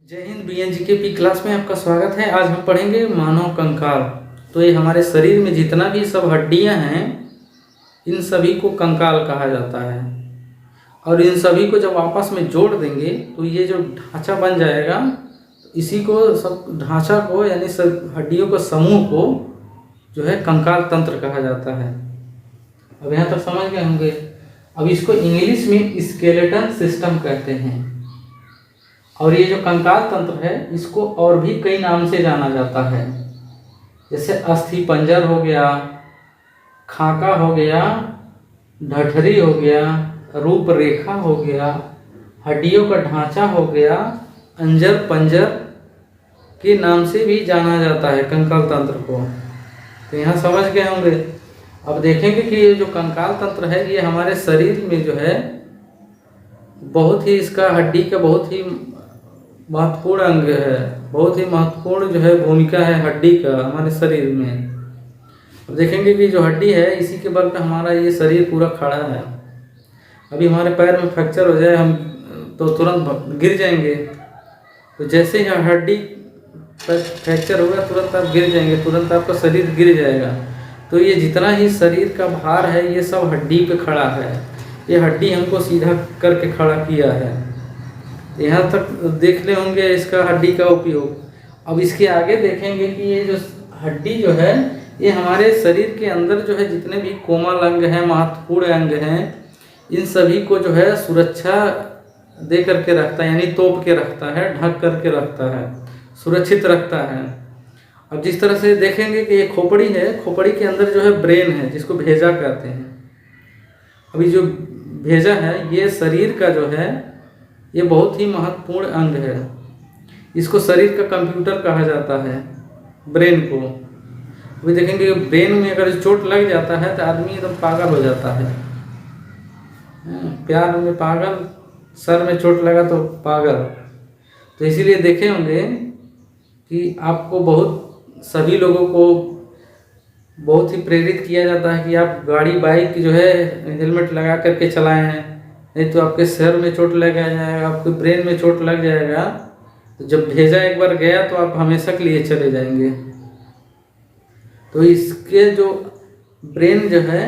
जय हिंद। बीएनजीके क्लास में आपका स्वागत है। आज हम पढ़ेंगे मानव कंकाल। तो ये हमारे शरीर में जितना भी सब हड्डियां हैं, इन सभी को कंकाल कहा जाता है। और इन सभी को जब आपस में जोड़ देंगे तो ये जो ढांचा बन जाएगा, इसी को सब ढांचा को यानी सब हड्डियों को समूह को जो है कंकाल तंत्र कहा जाता है। अब यहाँ तक समझ गए होंगे। अब इसको इंग्लिश में स्केलेटन सिस्टम कहते हैं। और ये जो कंकाल तंत्र है, इसको और भी कई नाम से जाना जाता है, जैसे अस्थि पंजर हो गया, खाका हो गया, ढठरी हो गया, रूपरेखा हो गया, हड्डियों का ढांचा हो गया, अंजर पंजर के नाम से भी जाना जाता है कंकाल तंत्र को। तो यहाँ समझ गए होंगे। अब देखेंगे कि ये जो कंकाल तंत्र है, ये हमारे शरीर में जो है बहुत ही, इसका हड्डी का बहुत ही महत्वपूर्ण अंग है, बहुत ही महत्वपूर्ण जो है भूमिका है हड्डी का हमारे शरीर में। अब देखेंगे कि जो हड्डी है, इसी के बल पे हमारा ये शरीर पूरा खड़ा है। अभी हमारे पैर में फ्रैक्चर हो जाए हम तो तुरंत गिर जाएंगे। तो जैसे ही हड्डी फ्रैक्चर होगा तुरंत आप गिर जाएंगे, तुरंत आपका शरीर गिर जाएगा। तो ये जितना ही शरीर का भार है, ये सब हड्डी पे खड़ा है। ये हड्डी हमको सीधा करके खड़ा किया है। यहाँ तक देख ले होंगे इसका हड्डी का उपयोग। अब इसके आगे देखेंगे कि ये जो हड्डी जो है, ये हमारे शरीर के अंदर जो है जितने भी कोमल अंग हैं, महत्वपूर्ण अंग हैं, इन सभी को जो है सुरक्षा दे करके रखता है, यानी तोप के रखता है, ढक करके रखता है, सुरक्षित रखता है। अब जिस तरह से देखेंगे कि ये खोपड़ी है, खोपड़ी के अंदर जो है ब्रेन है, जिसको भेजा कहते हैं। अभी जो भेजा है, ये शरीर का जो है, ये बहुत ही महत्वपूर्ण अंग है। इसको शरीर का कंप्यूटर कहा जाता है, ब्रेन को। अभी देखेंगे ब्रेन में अगर चोट लग जाता है तो आदमी एकदम पागल हो जाता है। प्यार में पागल, सर में चोट लगा तो पागल। तो इसीलिए देखे होंगे कि आपको सभी लोगों को बहुत ही प्रेरित किया जाता है कि आप गाड़ी बाइक जो है हेलमेट लगा करके चलाएं, नहीं तो आपके सर में चोट लग जाएगा, आपके ब्रेन में चोट लग जाएगा। तो जब भेजा एक बार गया तो आप हमेशा के लिए चले जाएंगे। तो इसके जो ब्रेन जो है,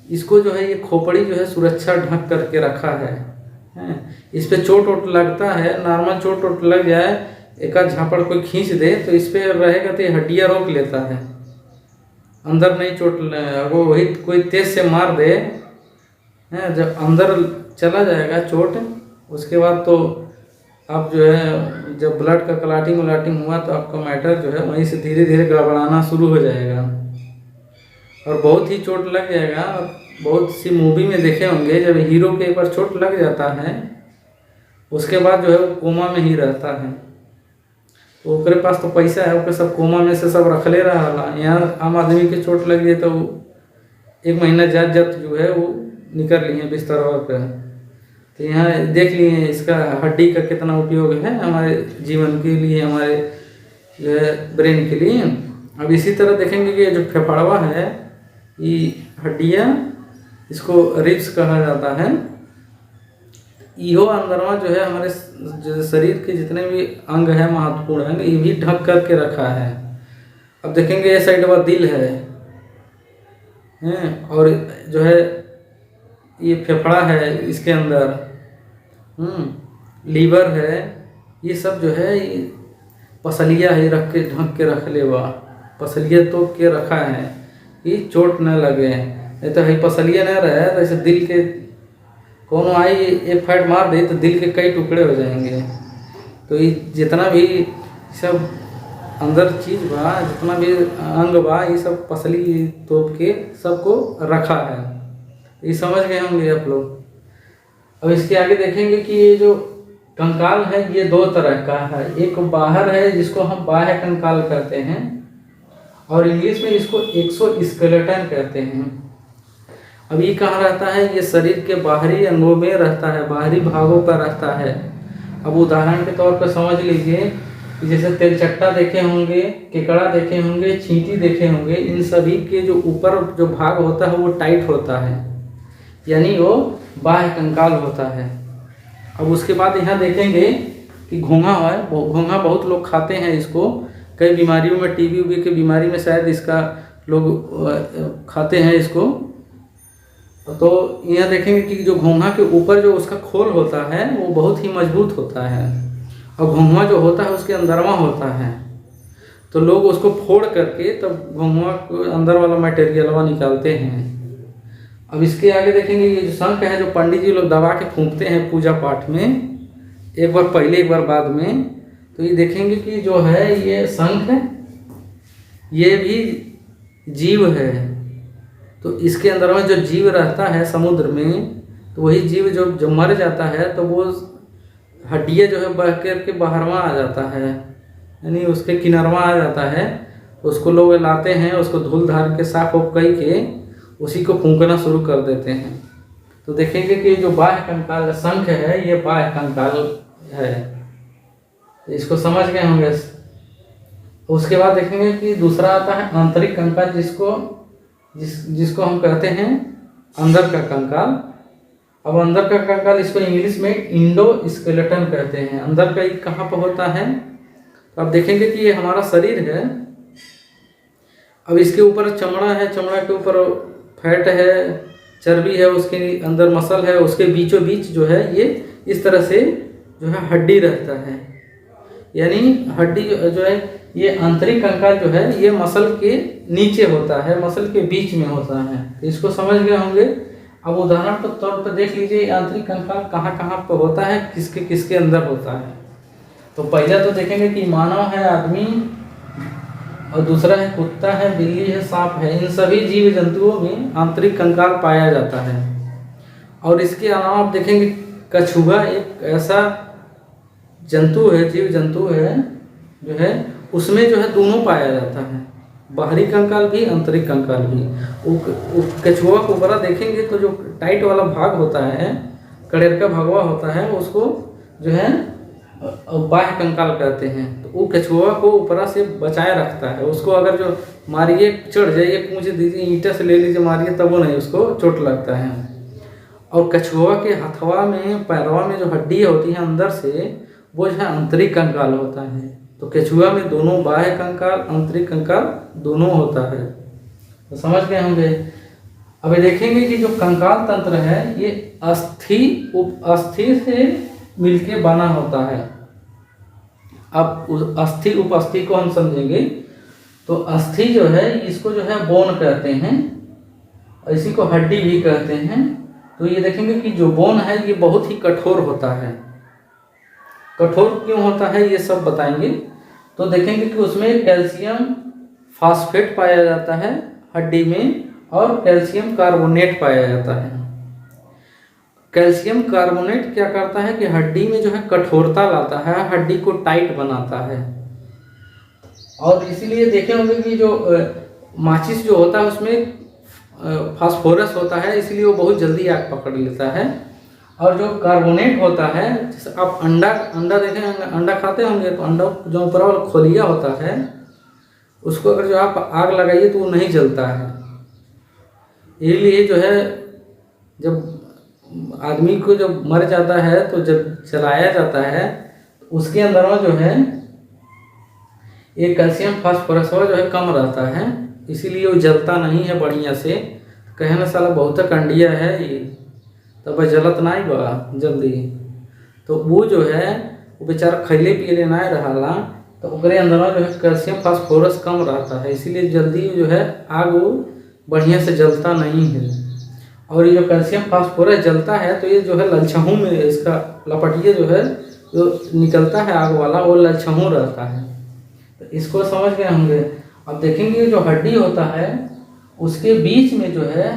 इसको जो है ये खोपड़ी जो है सुरक्षा ढक करके रखा है। इस पे चोट वोट लगता है, नॉर्मल चोट वोट लग जाए, एक आध झापड़ कोई खींच दे तो इस पे रहेगा तो ये हड्डियाँ रोक लेता है, अंदर नहीं चोट। वो वही कोई तेज से मार दे, जब अंदर चला जाएगा चोट, उसके बाद तो आप जो है जब ब्लड का क्लाटिंग हुआ तो आपका मैटर जो है वहीं से धीरे धीरे गड़बड़ाना शुरू हो जाएगा और बहुत ही चोट लग जाएगा। बहुत सी मूवी में देखे होंगे, जब हीरो के एक बार चोट लग जाता है, उसके बाद जो है वो कोमा में ही रहता है। तो उसके पास तो पैसा है, उसके सब कोमा में से सब रख ले रहा। यहाँ आम आदमी की चोट लग जाए तो 1 महीना जात जो है वो निकल लिए बिस्तर पर। तो यहाँ देख लिए इसका हड्डी का कितना उपयोग है हमारे जीवन के लिए, हमारे जो है ब्रेन के लिए। अब इसी तरह देखेंगे कि जो फेफड़वा है, ये हड्डियाँ, इसको रिब्स कहा जाता है। इहो अंदरवा जो है हमारे जो शरीर के जितने भी अंग हैं, महत्वपूर्ण अंग, ये भी ढक करके रखा है। अब देखेंगे ये साइड वाला दिल है, और जो है ये फेफड़ा है, इसके अंदर लीवर है, ये सब जो है ये पसलिया है, रख के ढक के रख ले, वह पसलिया तो के रखा है कि चोट न लगे। नहीं तो है पसलिया न रहे तो ऐसे दिल के कौन आई एक फाइट मार दे तो दिल के कई टुकड़े हो जाएंगे। तो ये जितना भी सब अंदर चीज़ बा, जितना भी अंग बा, ये सब पसली तोप के सबको रखा है। ये समझ गए होंगे आप लोग। अब इसके आगे देखेंगे कि ये जो कंकाल है, ये 2 तरह का है। एक बाहर है, जिसको हम बाह्य कंकाल कहते हैं, और इंग्लिश में इसको एक्सोस्केलेटन कहते हैं। अब ये कहाँ रहता है? ये शरीर के बाहरी अंगों में रहता है, बाहरी भागों पर रहता है। अब उदाहरण के तौर पर समझ लीजिए, जैसे तेलचट्टा देखे होंगे, केकड़ा देखे होंगे, चींटी देखे होंगे, इन सभी के जो ऊपर जो भाग होता है वो टाइट होता है, यानी वो बाह्य कंकाल होता है। अब उसके बाद यहाँ देखेंगे कि घोंघा है, वो घोंघा बहुत लोग खाते हैं इसको, कई बीमारियों में, टीबी उबी की बीमारी में शायद इसका लोग खाते हैं इसको। तो यह देखेंगे कि जो घोंघा के ऊपर जो उसका खोल होता है वो बहुत ही मजबूत होता है, और घोंघा जो होता है उसके अंदरवा होता है। तो लोग उसको फोड़ करके तब घोंघा को अंदर वाला मटेरियलवा निकालते हैं। अब इसके आगे देखेंगे ये जो शंख है, जो पंडित जी लोग दबा के फूंकते हैं पूजा पाठ में, एक बार पहले एक बार बाद में, तो ये देखेंगे कि जो है ये शंख है, ये भी जीव है। तो इसके अंदर में जो जीव रहता है समुद्र में, तो वही जीव जो मर जाता है तो वो हड्डियाँ जो है बह कर के बाहरवा आ जाता है, यानी उसके किनारवा आ जाता है। उसको लोग लाते हैं, उसको धूल धार के साफ उफ कई के उसी को फूंकना शुरू कर देते हैं। तो देखेंगे कि जो बाह्य कंकाल शंख है ये बाह्य कंकाल है, इसको समझ गए होंगे। उसके बाद देखेंगे कि दूसरा आता है आंतरिक कंकाल, जिसको हम कहते हैं अंदर का कंकाल। अब अंदर का कंकाल इसको इंग्लिश में इंडो स्केलेटन कहते हैं। अंदर का कहाँ पर होता है, तो आप देखेंगे कि ये हमारा शरीर है। अब इसके ऊपर चमड़ा है, चमड़ा के ऊपर फैट है, चर्बी है, उसके अंदर मसल है, उसके बीचों बीच जो है ये इस तरह से जो है हड्डी रहता है। यानी हड्डी जो है ये आंतरिक कंकाल जो है ये मसल के नीचे होता है, मसल के बीच में होता है। इसको समझ गए होंगे। अब उदाहरण के तौर पर देख लीजिए आंतरिक कंकाल कहाँ कहाँ पर होता है, किसके किसके अंदर होता है। तो पहला तो देखेंगे कि मानव है, आदमी, और दूसरा है कुत्ता है, बिल्ली है, सांप है। इन सभी जीव जंतुओं में आंतरिक कंकाल पाया जाता है। और इसके अलावा आप देखेंगे कछुआ एक ऐसा जंतु है, जीव जंतु है जो है, उसमें जो है दोनों पाया जाता है, बाहरी कंकाल भी, आंतरिक कंकाल भी। कछुआ को ऊपर देखेंगे तो जो टाइट वाला भाग होता है, कड़ेर का भगवा होता है, उसको जो है बाह्य कंकाल कहते हैं। तो वो कछुआ को ऊपर से बचाए रखता है। उसको अगर जो मारिए, चढ़ जाइए, पूछ दीजिए, ईंटा से ले लीजिए मारिए, तब वो नहीं, उसको चोट लगता है। और कछुआ के हथवा में, पैरवा में जो हड्डी होती है अंदर से, वो जो है आंतरिक कंकाल होता है। तो कछुआ में दोनों बाह्य कंकाल, आंतरिक कंकाल दोनों होता है। तो समझ गए होंगे। अब देखेंगे कि जो कंकाल तंत्र है ये अस्थि उप अस्थि से मिलके बना होता है। अब उस अस्थि उप अस्थि को हम समझेंगे। तो अस्थि जो है इसको जो है बोन कहते हैं, और इसी को हड्डी भी कहते हैं। तो ये देखेंगे कि जो बोन है ये बहुत ही कठोर होता है। कठोर क्यों होता है ये सब बताएंगे। तो देखेंगे कि उसमें कैल्शियम फास्फेट पाया जाता है हड्डी में, और कैल्शियम कार्बोनेट पाया जाता है। कैल्शियम कार्बोनेट क्या करता है कि हड्डी में जो है कठोरता लाता है, हड्डी को टाइट बनाता है। और इसीलिए देखे होंगे कि जो माचिस जो होता है उसमें फास्फोरस होता है, इसलिए वो बहुत जल्दी आग पकड़ लेता है। और जो कार्बोनेट होता है, जैसे आप अंडा देखें, अंडा खाते होंगे, तो अंडा जो ऊपर वाला खोलिया होता है उसको अगर जो आप आग लगाइए तो वो नहीं जलता है। इसलिए जो है जब आदमी को जब मर जाता है तो जब जलाया जाता है तो उसके अंदर में जो है ये कैल्शियम फास्फोरस जो है कम रहता है, इसीलिए वो जलता नहीं है बढ़िया से। कहे ना साला बहुत कंडिया है ये, तब जलत नहीं बा जल्दी। तो वो जो है वो बेचारा खैले पियले नहीं रहा, तो ओकरे अंदर में जो है कैल्शियम फास्फोरस कम रहता है, इसीलिए जल्दी जो है आग वो बढ़िया से जलता नहीं है। और ये जो कैल्शियम फास्फोरस जलता है तो ये जो है ललछहू में, इसका लपटिया जो है जो निकलता है आग वाला, वो ललछहू रहता है। तो इसको समझ गए होंगे। अब देखेंगे जो हड्डी होता है उसके बीच में जो है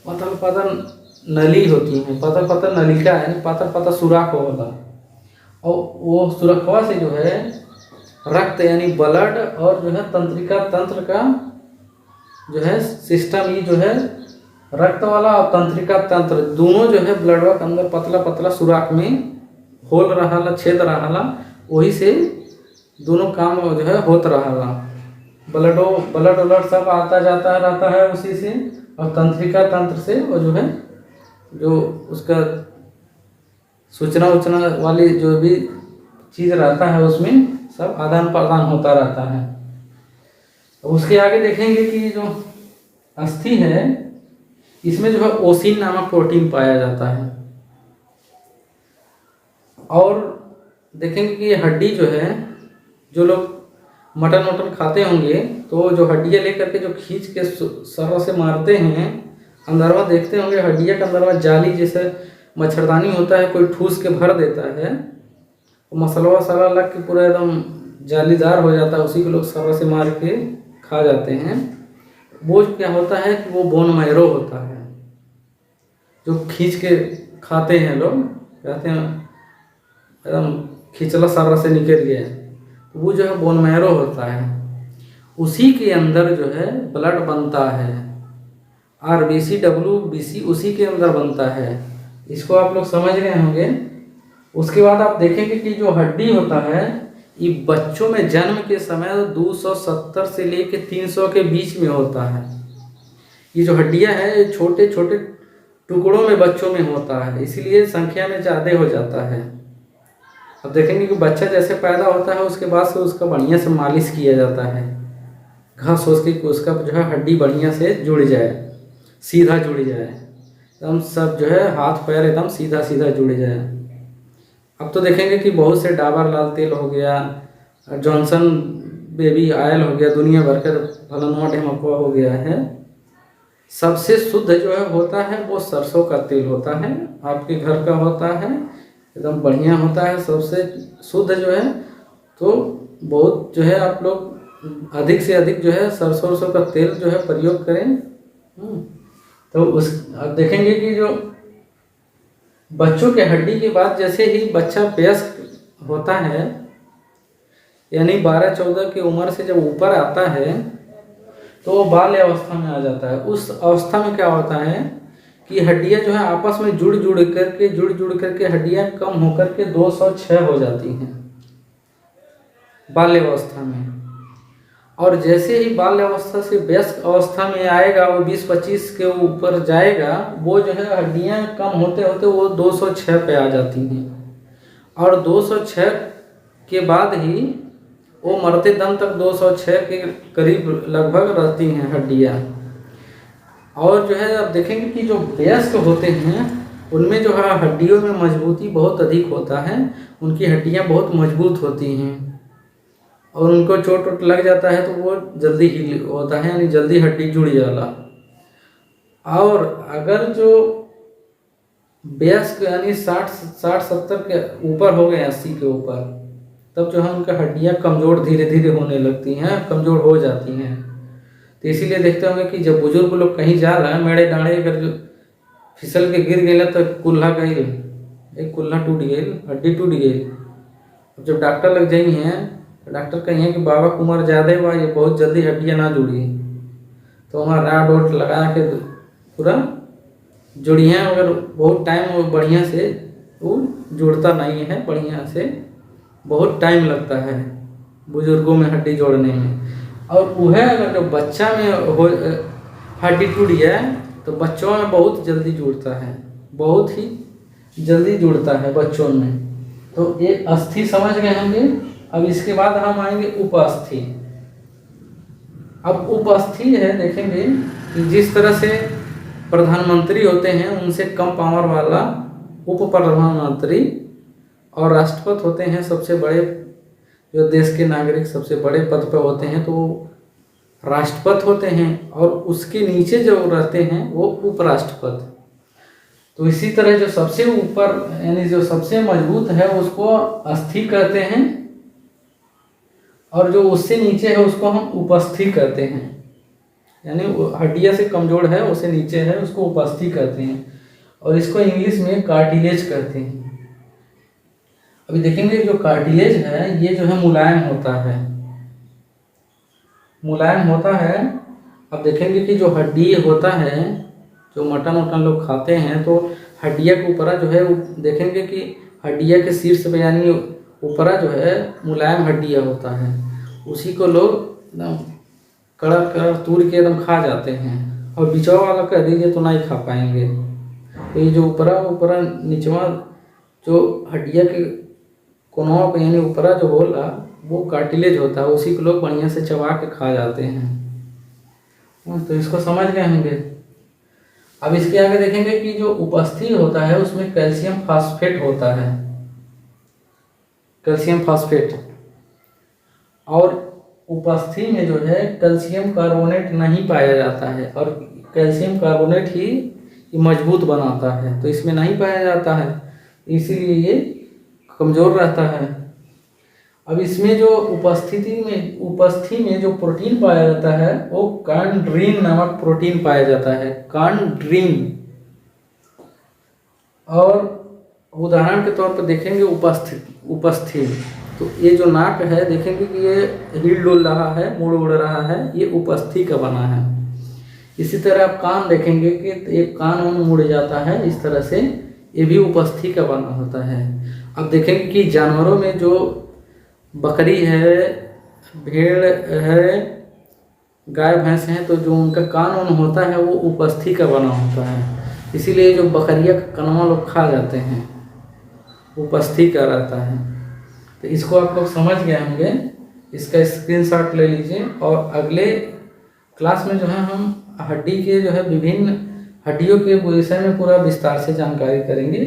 पतल पतल नली होती है, पतल पतल नलिका है, पतल पतल सुराख होगा। और वो सुरखवा से जो है रक्त यानी ब्लड और जो है तंत्रिका तंत्र का जो है सिस्टम, ये जो है रक्त वाला और तंत्रिका तंत्र दोनों जो है ब्लडवा के अंदर पतला पतला सुराख में होल रहा, छेद रहा, वही से दोनों काम जो है होत रहा। ब्लड व्लड सब आता जाता रहता है उसी से, और तंत्रिका तंत्र से वो जो है जो उसका सूचना वाली जो भी चीज़ रहता है उसमें सब आदान प्रदान होता रहता है। उसके आगे देखेंगे कि जो अस्थि है इसमें जो है ओसिन नामक प्रोटीन पाया जाता है। और देखेंगे कि हड्डी जो है, जो लोग मटन वटन खाते होंगे तो जो हड्डियाँ लेकर के जो खींच के सरवा से मारते हैं, अंदरवा देखते होंगे हड्डियाँ का अंदरवा जाली जैसे मच्छरदानी होता है, कोई ठूस के भर देता है तो मसलवा सारा लग के पूरा एकदम जालीदार हो जाता है, उसी को लोग सरवा से मार के खा जाते हैं। वो क्या होता है कि वो बोन मैरो होता है, जो खींच के खाते हैं लोग, कहते हैं एकदम खिंचला सारा से निकल गया, वो जो है बोन मैरो होता है। उसी के अंदर जो है ब्लड बनता है, RBC WBC उसी के अंदर बनता है। इसको आप लोग समझ गए होंगे। उसके बाद आप देखेंगे कि जो हड्डी होता है ये बच्चों में जन्म के समय 270 से लेके 300 के बीच में होता है। ये जो हड्डियां हैं ये छोटे छोटे टुकड़ों में बच्चों में होता है, इसलिए संख्या में ज़्यादा हो जाता है। अब देखेंगे कि बच्चा जैसे पैदा होता है उसके बाद से उसका बढ़िया से मालिश किया जाता है, घास सोच के कि उसका जो है हड्डी बढ़िया से जुड़ जाए, सीधा जुड़ जाए, एकदम सब जो है हाथ पैर एकदम सीधा सीधा जुड़ जाए। अब तो देखेंगे कि बहुत से डाबर लाल तेल हो गया, जॉनसन बेबी ऑयल हो गया, दुनिया भर का फलनवा ढेमकवा हो गया है। सबसे शुद्ध जो है होता है वो सरसों का तेल होता है, आपके घर का होता है, एकदम बढ़िया होता है, सबसे शुद्ध जो है। तो बहुत जो है आप लोग अधिक से अधिक जो है सरसों का तेल जो है प्रयोग करें। तो अब देखेंगे कि जो बच्चों के हड्डी के बाद जैसे ही बच्चा वयस्क होता है, यानी 12-14 की उम्र से जब ऊपर आता है तो वो बाल्य अवस्था में आ जाता है। उस अवस्था में क्या होता है कि हड्डियां जो है आपस में जुड़ जुड़ करके हड्डियां कम होकर के 206 हो जाती हैं बाल्य अवस्था में। और जैसे ही बाल्य अवस्था से वयस्क अवस्था में आएगा, वो 20-25 के ऊपर जाएगा, वो जो है हड्डियां कम होते होते वो 206 पे आ जाती हैं। और 206 के बाद ही वो मरते दम तक 206 के करीब लगभग रहती हैं हड्डियां। और जो है अब देखेंगे कि जो वयस्क होते हैं उनमें जो है हड्डियों में मजबूती बहुत अधिक होता है, उनकी हड्डियां बहुत मजबूत होती हैं और उनको चोट वोट लग जाता है तो वो जल्दी हील होता है, यानी जल्दी हड्डी जुड़ जाला। और अगर जो वयस्क यानी 60-70 के ऊपर हो गए, 80 के ऊपर, तब जो है उनका हड्डियां कमज़ोर धीरे धीरे होने लगती हैं, कमज़ोर हो जाती हैं। तो इसीलिए देखते होंगे कि जब बुजुर्ग लोग कहीं जा रहे हैं, मेड़े डाँड़े अगर जो फिसल के गिर गए तो कुल्हा गई, एक कुल्हा टूट गई, हड्डी टूट गई। अब जब डॉक्टर लग जाई हैं तो डॉक्टर कही हैं कि बाबा की उम्र ज़्यादा हुआ, ये बहुत जल्दी हड्डियाँ ना जुड़ी, तो हमारा राड वोट लगा के पूरा जुड़ियाँ, अगर बहुत टाइम बढ़िया से वो जुड़ता नहीं है, बढ़िया से बहुत टाइम लगता है बुजुर्गों में हड्डी जोड़ने में। और वह अगर जो बच्चा में हो हड्डी टूट जाए तो बच्चों में बहुत जल्दी जुड़ता है, बहुत ही जल्दी जुड़ता है बच्चों में। तो ये अस्थि समझ गए होंगे। अब इसके बाद हम आएंगे उपअस्थि। अब उपअस्थि है, देखेंगे कि जिस तरह से प्रधानमंत्री होते हैं उनसे कम पावर वाला उप प्रधानमंत्री, और राष्ट्रपति होते हैं सबसे बड़े, जो देश के नागरिक सबसे बड़े पद पर होते हैं तो राष्ट्रपति होते हैं, और उसके नीचे जो रहते हैं वो उपराष्ट्रपति। तो इसी तरह जो सबसे ऊपर यानी जो सबसे मजबूत है उसको अस्थि कहते हैं, और जो उससे नीचे है उसको हम उपस्थि कहते हैं, यानी हड्डियां से कमजोर है उससे नीचे है उसको उपस्थि कहते हैं, और इसको इंग्लिश में कार्टिलेज कहते हैं। अभी देखेंगे जो कार्टिलेज है ये जो है मुलायम होता है, मुलायम होता है। अब देखेंगे कि जो हड्डी होता है, जो मटन वटन लोग खाते हैं तो हड्डिया के ऊपरा जो है देखेंगे कि हड्डिया के शीर्ष पे यानी ऊपरा जो है मुलायम हड्डिया होता है, उसी को लोग एकदम कड़ा कड़ा तूर के एकदम खा जाते हैं, और बिचवा वाला कह दीजिए तो नहीं खा पाएंगे। तो ये जो ऊपरा नीचवा जो हड्डिया के कोनोप यानी ऊपरा जो होला वो कार्टिलेज होता है, उसी को लोग बढ़िया से चबा के खा जाते हैं। तो इसको समझ गए होंगे। अब इसके आगे देखेंगे कि जो उपस्थि होता है उसमें कैल्शियम फास्फेट होता है, कैल्शियम फास्फेट, और उपस्थि में जो है कैल्शियम कार्बोनेट नहीं पाया जाता है, और कैल्शियम कार्बोनेट ही मजबूत बनाता है, तो इसमें नहीं पाया जाता है, इसीलिए ये कमज़ोर रहता है। अब इसमें जो उपस्थि में जो प्रोटीन पाया जाता है वो कॉन्ड्रीन नामक प्रोटीन पाया जाता है, कॉन्ड्रीन। और उदाहरण के तौर पर देखेंगे उपस्थि, तो ये जो नाक है देखेंगे कि ये हिल डुल रहा है, मुड़ उड़ रहा है, ये उपस्थि का बना है। इसी तरह आप कान देखेंगे कि एक कान मुड़ जाता है, इस तरह से ये भी उपस्थि का बना होता है। अब देखेंगे कि जानवरों में जो बकरी है, भेड़ है, गाय भैंस हैं, तो जो उनका कान होता है वो उपस्थि का बना होता है, इसीलिए जो बकरिया का कनवा लोग खा जाते हैं उपस्थि का रहता है। तो इसको आप लोग समझ गए होंगे, इसका स्क्रीनशॉट ले लीजिए। और अगले क्लास में जो है हम हड्डी के जो है विभिन्न हड्डियों के विषय में पूरा विस्तार से जानकारी करेंगे।